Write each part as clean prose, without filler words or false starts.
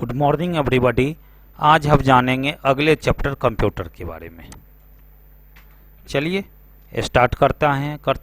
Good morning everybody. आज हम जानेंगे अगले चैप्टर कंप्यूटर के बारे में। चलिए स्टार्ट करते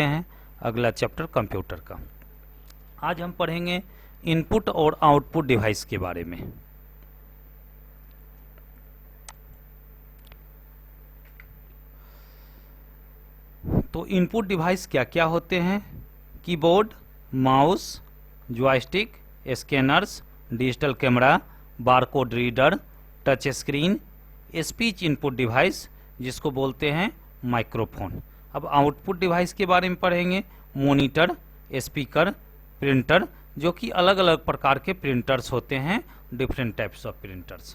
हैं अगला चैप्टर कंप्यूटर का। आज हम पढ़ेंगे इनपुट और आउटपुट डिवाइस के बारे में। तो इनपुट डिवाइस क्या क्या होते हैं? Keyboard, mouse, joystick, scanners, digital camera, barcode reader, touch screen, speech input device जिसको बोलते हैं माइक्रोफोन। अब आउटपुट डिवाइस के बारे में पढ़ेंगे। मॉनिटर, स्पीकर, प्रिंटर, जो कि अलग अलग प्रकार के प्रिंटर्स होते हैं, different types of printers.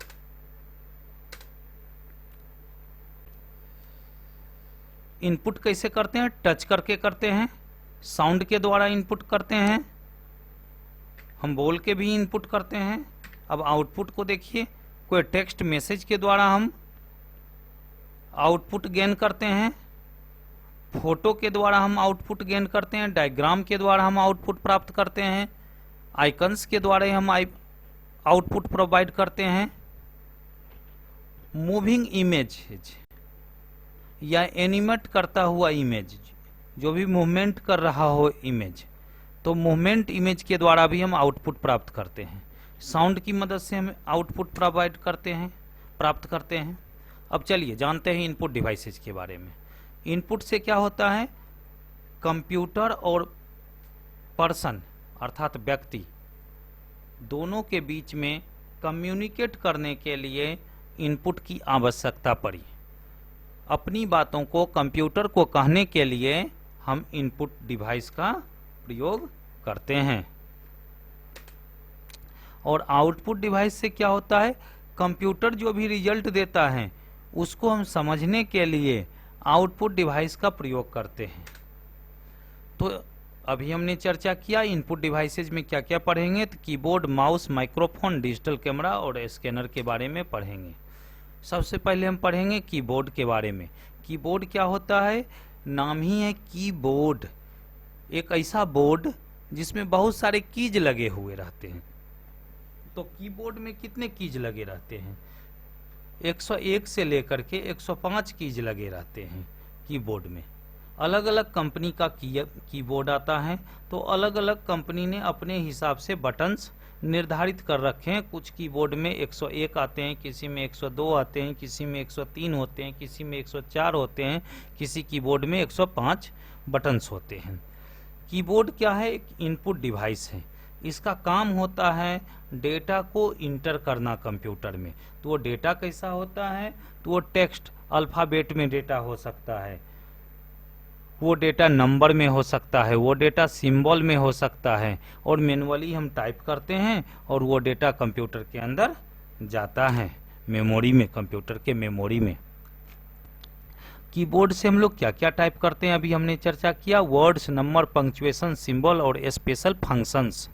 Input कैसे करते हैं? टच करके करते हैं, साउंड के द्वारा इनपुट करते हैं, हम बोल के भी इनपुट करते हैं। अब आउटपुट को देखिए, कोई टेक्स्ट मैसेज के द्वारा हम आउटपुट गेन करते हैं, फोटो के द्वारा हम आउटपुट गेन करते हैं, डायग्राम के द्वारा हम आउटपुट प्राप्त करते हैं, आइकन्स के द्वारा हम आउटपुट प्रोवाइड करते हैं। मूविंग इमेज या एनिमेट करता हुआ इमेज, जो भी मूवमेंट कर रहा हो इमेज, तो मूवमेंट इमेज के द्वारा भी हम आउटपुट प्राप्त करते हैं। साउंड की मदद से हम आउटपुट प्रोवाइड करते हैं, प्राप्त करते हैं। अब चलिए जानते हैं इनपुट डिवाइसेस के बारे में। इनपुट से क्या होता है? कंप्यूटर और पर्सन अर्थात व्यक्ति दोनों के बीच में कम्युनिकेट करने के लिए इनपुट की आवश्यकता पड़ी। अपनी बातों को कंप्यूटर को कहने के लिए हम इनपुट डिवाइस का प्रयोग करते हैं। और आउटपुट डिवाइस से क्या होता है? कंप्यूटर जो भी रिजल्ट देता है उसको हम समझने के लिए आउटपुट डिवाइस का प्रयोग करते हैं। तो अभी हमने चर्चा किया इनपुट डिवाइसेज में क्या क्या पढ़ेंगे। तो keyboard, mouse, microphone, digital camera और स्कैनर के बारे में पढ़ेंगे। सबसे पहले हम पढ़ेंगे कीबोर्ड के बारे में। कीबोर्ड क्या होता है? नाम ही है कीबोर्ड, एक ऐसा बोर्ड जिसमें बहुत सारे कीज लगे हुए रहते हैं। तो कीबोर्ड में कितने कीज लगे रहते हैं? 101 से लेकर के 105 कीज लगे रहते हैं कीबोर्ड में। अलग अलग कंपनी का कीबोर्ड आता है, तो अलग अलग कंपनी ने अपने हिसाब से बटन्स निर्धारित कर रखे हैं। कुछ कीबोर्ड में 101 आते हैं, किसी में 102 आते हैं, किसी में 103 होते हैं, किसी में 104 होते हैं, किसी कीबोर्ड में 105 बटन्स होते हैं। कीबोर्ड क्या है? एक इनपुट डिवाइस है। इसका काम होता है डेटा को इंटर करना कंप्यूटर में। तो वो डेटा कैसा होता है? तो वो टेक्स्ट अल्फ़ाबेट में डेटा हो सकता है, वो डेटा नंबर में हो सकता है, वो डेटा सिंबल में हो सकता है, और मैनुअली हम टाइप करते हैं और वो डेटा कंप्यूटर के अंदर जाता है मेमोरी में, कंप्यूटर के मेमोरी में। कीबोर्ड से हम लोग क्या क्या टाइप करते हैं अभी हमने चर्चा किया। वर्ड्स, नंबर, पंक्चुएशन, सिंबल और स्पेशल फंक्शंस।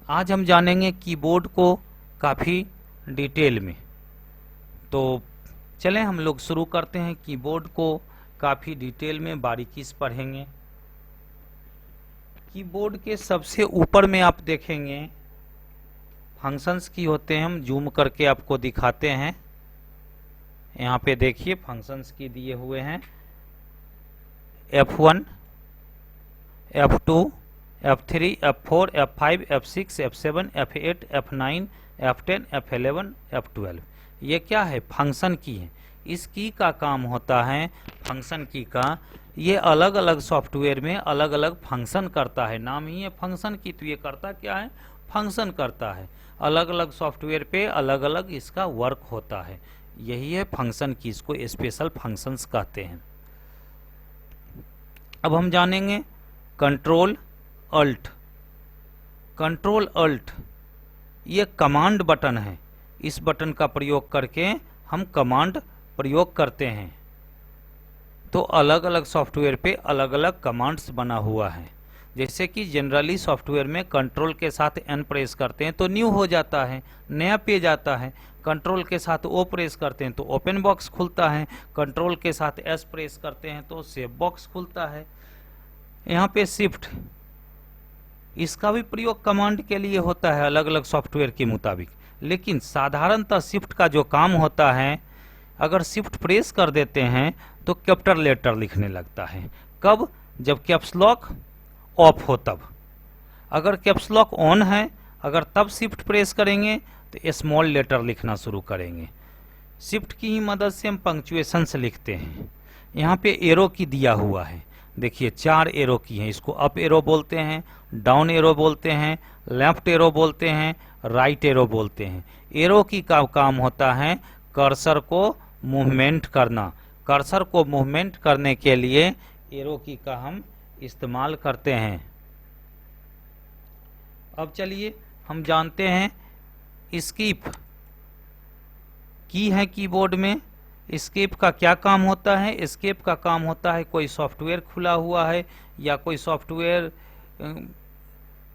आज हम जानेंगे कीबोर्ड को काफ़ी डिटेल में। तो चलें हम लोग शुरू करते हैं। कीबोर्ड को काफ़ी डिटेल में बारीकी से पढ़ेंगे। कीबोर्ड के सबसे ऊपर में आप देखेंगे फंक्शंस की होते हैं। हम जूम करके आपको दिखाते हैं। यहाँ पे देखिए फंक्शंस की दिए हुए हैं। F1, F2, F3, F4, F5, F6, F7, F8, F9, F10, F11, F12। ये क्या है? फंक्शन की है। इस की का काम होता है, फंक्शन की का, ये अलग अलग सॉफ्टवेयर में अलग अलग फंक्शन करता है। नाम ही है फंक्शन की, तो ये करता क्या है? फंक्शन करता है। अलग अलग सॉफ्टवेयर पे अलग अलग इसका वर्क होता है। यही है फंक्शन की, इसको स्पेशल फंक्शंस कहते हैं। अब हम जानेंगे कंट्रोल अल्ट। कंट्रोल अल्ट ये कमांड बटन है। इस बटन का प्रयोग करके हम कमांड प्रयोग करते हैं। तो अलग अलग सॉफ्टवेयर पे अलग अलग कमांड्स बना हुआ है। जैसे कि जनरली सॉफ्टवेयर में कंट्रोल के साथ एन प्रेस करते हैं तो न्यू हो जाता है, नया पेज आता है। कंट्रोल के साथ ओ प्रेस करते हैं तो ओपन बॉक्स खुलता है। कंट्रोल के साथ एस प्रेस करते हैं तो सेव बॉक्स खुलता है। यहाँ पे शिफ्ट, इसका भी प्रयोग कमांड के लिए होता है अलग अलग सॉफ्टवेयर के मुताबिक। लेकिन साधारणतः शिफ्ट का जो काम होता है, अगर शिफ्ट प्रेस कर देते हैं तो कैपिटल लेटर लिखने लगता है। कब? जब कैप्स लॉक ऑफ हो तब। अगर कैप्स लॉक ऑन है, अगर तब शिफ्ट प्रेस करेंगे तो स्मॉल लेटर लिखना शुरू करेंगे। शिफ्ट की ही मदद से हम पंक्चुएशन से लिखते हैं। यहाँ पे एरो की दिया हुआ है, देखिए 4 एरो की है। इसको अप एरो बोलते हैं, डाउन एरो बोलते हैं, लेफ्ट एरो बोलते हैं, राइट एरो बोलते हैं। एरो की का काम होता है कर्सर को मूवमेंट करना। कर्सर को मूवमेंट करने के लिए एरो की का हम इस्तेमाल करते हैं। अब चलिए हम जानते हैं एस्केप की है कीबोर्ड में। एस्केप का क्या काम होता है? एस्केप का काम होता है कोई सॉफ्टवेयर खुला हुआ है या कोई सॉफ्टवेयर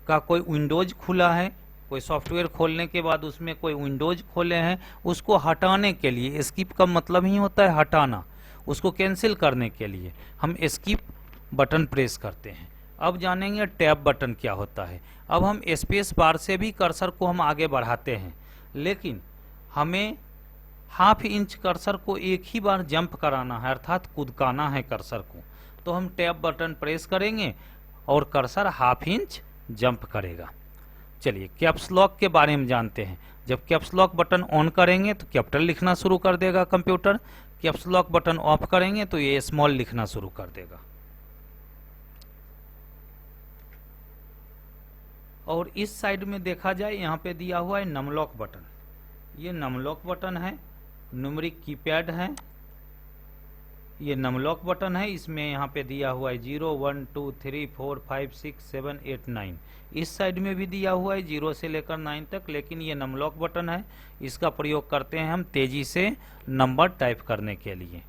का कोई विंडोज खुला है, कोई सॉफ्टवेयर खोलने के बाद उसमें कोई विंडोज खोले हैं, उसको हटाने के लिए, एस्केप का मतलब ही होता है हटाना, उसको कैंसिल करने के लिए हम एस्केप बटन प्रेस करते हैं। अब जानेंगे टैब बटन क्या होता है। अब हम स्पेस बार से भी कर्सर को हम आगे बढ़ाते हैं, लेकिन हमें हाफ इंच कर्सर को एक ही बार जंप कराना है, अर्थात कूदकाना है कर्सर को। तो हम टैब बटन प्रेस करेंगे और कर्सर हाफ इंच जंप करेगा। चलिए कैप्स लॉक के बारे में जानते हैं। जब कैप्स लॉक बटन ऑन करेंगे तो कैपिटल लिखना शुरू कर देगा computer. Caps lock button of करेंगे तो ये स्मॉल लिखना शुरू कर देगा। और इस साइड में देखा जाए, यहाँ पे दिया हुआ है नमलॉक बटन। ये नमलॉक बटन है, न्यूमेरिक कीपैड है, ये नमलॉक बटन है। इसमें यहाँ पे दिया हुआ है 0 1 2 3 4 5 6 7 8 9। इस साइड में भी दिया हुआ है 0 से लेकर 9 तक, लेकिन ये नमलॉक बटन है। इसका प्रयोग करते हैं हम तेजी से नंबर टाइप करने के लिए।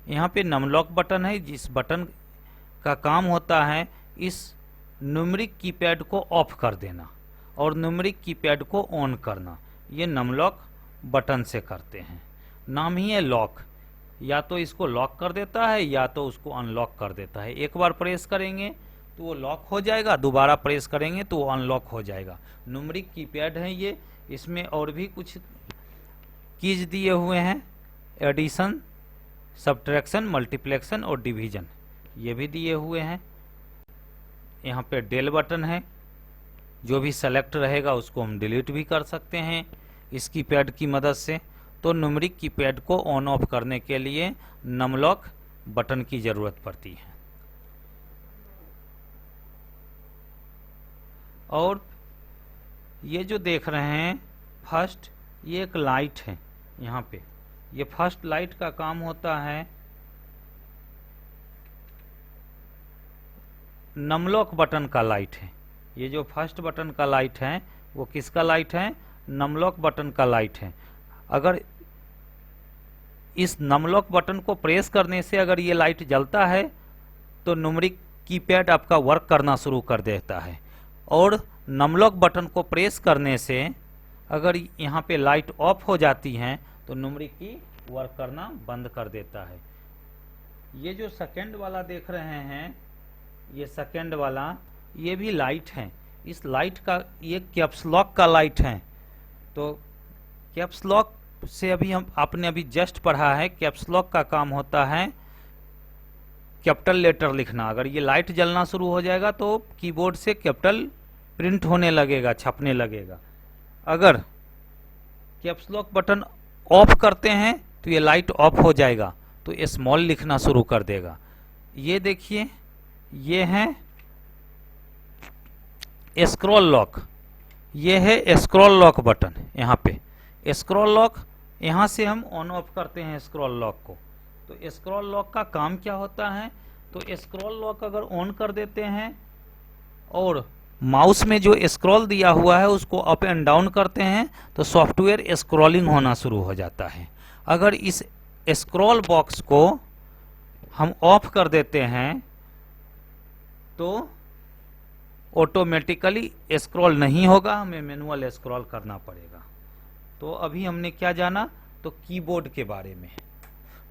यहाँ पे नमलॉक बटन है, जिस बटन का काम होता है इस न्यूमेरिक कीपैड को ऑफ कर देना और न्यूमेरिक कीपैड को ऑन करना। ये नमलॉक बटन से करते हैं। नाम ही है लॉक, या तो इसको लॉक कर देता है या तो उसको अनलॉक कर देता है। एक बार प्रेस करेंगे तो वो लॉक हो जाएगा, दोबारा प्रेस करेंगे तो वो अनलॉक हो जाएगा। न्यूमेरिक कीपैड है ये। इसमें और भी कुछ कीज दिए हुए हैं, एडिशन, सब्ट्रैक्शन, मल्टीप्लेक्शन और डिवीजन, ये भी दिए हुए हैं। यहाँ पे डेल बटन है, जो भी सेलेक्ट रहेगा उसको हम डिलीट भी कर सकते हैं इस कीपैड की मदद से। तो न्यूमेरिक कीपैड को ऑन ऑफ करने के लिए नमलॉक बटन की जरूरत पड़ती है। और ये जो देख रहे हैं फर्स्ट, ये एक लाइट है। यहाँ पे ये फर्स्ट लाइट का काम होता है नमलॉक बटन का लाइट है। ये जो फर्स्ट बटन का लाइट है वो किसका लाइट है? नमलॉक बटन का लाइट है। अगर इस नमलॉक बटन को प्रेस करने से अगर ये लाइट जलता है तो न्यूमेरिक कीपैड आपका वर्क करना शुरू कर देता है। और नमलॉक बटन को प्रेस करने से अगर यहाँ पे लाइट ऑफ हो जाती है तो न्यूमेरिक की वर्क करना बंद कर देता है। ये जो सेकंड वाला देख रहे हैं, ये सेकंड वाला, ये भी लाइट है। इस लाइट का, ये कैप्स लॉक का लाइट है। तो कैप्स लॉक से अभी आपने अभी जस्ट पढ़ा है, कैप्स लॉक का काम होता है कैपिटल लेटर लिखना। अगर ये लाइट जलना शुरू हो जाएगा तो कीबोर्ड से कैपिटल प्रिंट होने लगेगा, छपने लगेगा। अगर कैप्स लॉक बटन ऑफ करते हैं तो ये लाइट ऑफ हो जाएगा, तो स्मॉल लिखना शुरू कर देगा। ये देखिए, ये है स्क्रॉल लॉक, ये है स्क्रॉल लॉक बटन। यहाँ पे स्क्रॉल लॉक, यहाँ से हम ऑन ऑफ करते हैं स्क्रॉल लॉक को। तो स्क्रॉल लॉक का काम क्या होता है? तो स्क्रॉल लॉक अगर ऑन कर देते हैं और माउस में जो स्क्रॉल दिया हुआ है उसको अप एंड डाउन करते हैं तो सॉफ्टवेयर स्क्रॉलिंग होना शुरू हो जाता है। अगर इस स्क्रॉल बॉक्स को हम ऑफ कर देते हैं तो ऑटोमेटिकली स्क्रॉल नहीं होगा, हमें मैनुअल स्क्रॉल करना पड़ेगा। तो अभी हमने क्या जाना? तो कीबोर्ड के बारे में।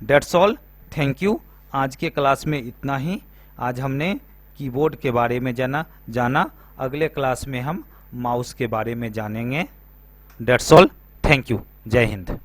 That's all, thank you. आज के क्लास में इतना ही। आज हमने कीबोर्ड के बारे में जाना। अगले क्लास में हम माउस के बारे में जानेंगे। That's all. Thank you. जय हिंद।